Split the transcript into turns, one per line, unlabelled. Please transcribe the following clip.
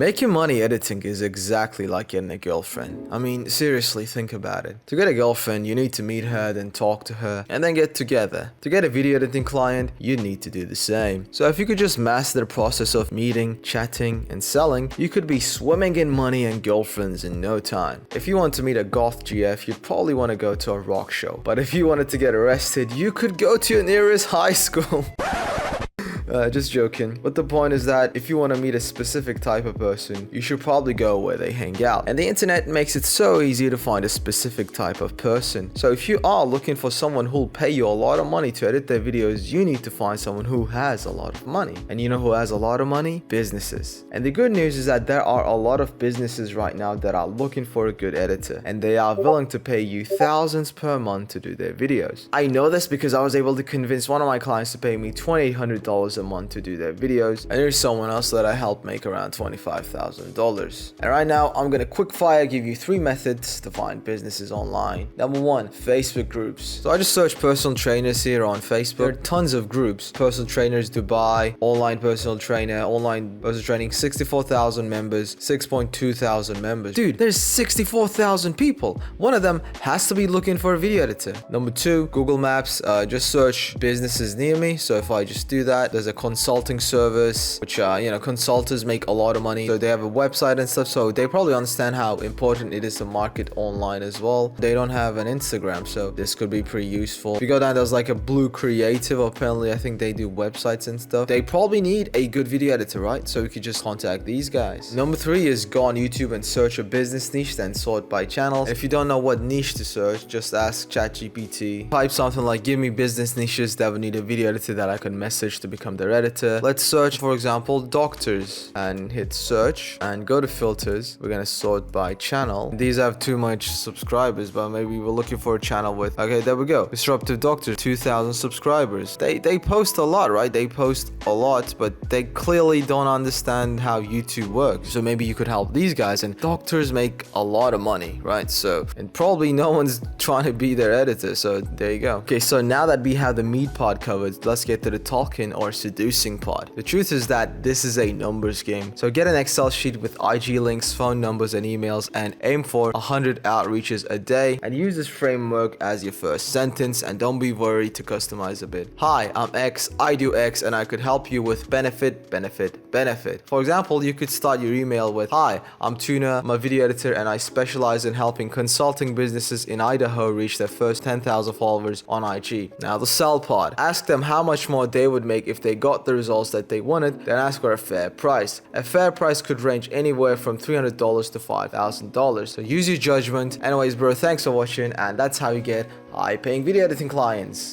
Making money editing is exactly like getting a girlfriend. I mean, seriously, think about it. To get a girlfriend, you need to meet her, then talk to her, and then get together. To get a video editing client, you need to do the same. So if you could just master the process of meeting, chatting, and selling, you could be swimming in money and girlfriends in no time. If you want to meet a goth GF, you'd probably want to go to a rock show. But if you wanted to get arrested, you could go to your nearest high school. Just joking. But the point is that if you want to meet a specific type of person, you should probably go where they hang out. And the internet makes it so easy to find a specific type of person. So if you are looking for someone who'll pay you a lot of money to edit their videos, you need to find someone who has a lot of money. And you know who has a lot of money? Businesses. And the good news is that there are a lot of businesses right now that are looking for a good editor. And they are willing to pay you thousands per month to do their videos. I know this because I was able to convince one of my clients to pay me $2,800 a month to do their videos, and there's someone else that I helped make around $25,000. And right now I'm gonna quick fire give you 3 methods to find businesses online. Number 1, Facebook groups. So I just searched personal trainers here on Facebook. There are tons of groups. Personal trainers Dubai, online personal trainer, online personal training, 64,000 members, 6.2 thousand members. Dude, there's 64,000 people. One of them has to be looking for a video editor. Number 2, Google Maps. Just search businesses near me. So if I just do that, there's a consulting service, which consultants make a lot of money, so they have a website and stuff, so they probably understand how important it is to market online as well. They don't have an Instagram, so this could be pretty useful. If you go down, there's like a Blue Creative. Apparently I think they do websites and stuff. They probably need a good video editor, right? So we could just contact these guys. Number 3 is go on YouTube and search a business niche, then sort by channels. If you don't know what niche to search, just ask ChatGPT. Type something like, give me business niches that would need a video editor that I could message to become their editor. Let's search, for example, doctors, and hit search and go to filters. We're gonna sort by channel. These have too much subscribers, but maybe we're looking for a channel with, okay, there we go, disruptive doctor, 2,000 subscribers. They post a lot, right? They post a lot, but they clearly don't understand how YouTube works. So maybe you could help these guys, and doctors make a lot of money, right? So, and probably no one's trying to be their editor, so there you go. Okay, so now that we have the meat part covered, let's get to the talking or seducing part. The truth is that this is a numbers game. So get an Excel sheet with IG links, phone numbers, and emails, and aim for 100 outreaches a day, and use this framework as your first sentence, and don't be worried to customize a bit. Hi, I'm X, I do X, and I could help you with benefit, benefit, benefit. For example, you could start your email with, hi, I'm Tuna, I'm a video editor, and I specialize in helping consulting businesses in Idaho reach their first 10,000 followers on IG. Now the sell part. Ask them how much more they would make if they got the results that they wanted, then ask for a fair price. A fair price could range anywhere from $300 to $5,000. So use your judgment. Anyways, bro, thanks for watching, and that's how you get high-paying video editing clients.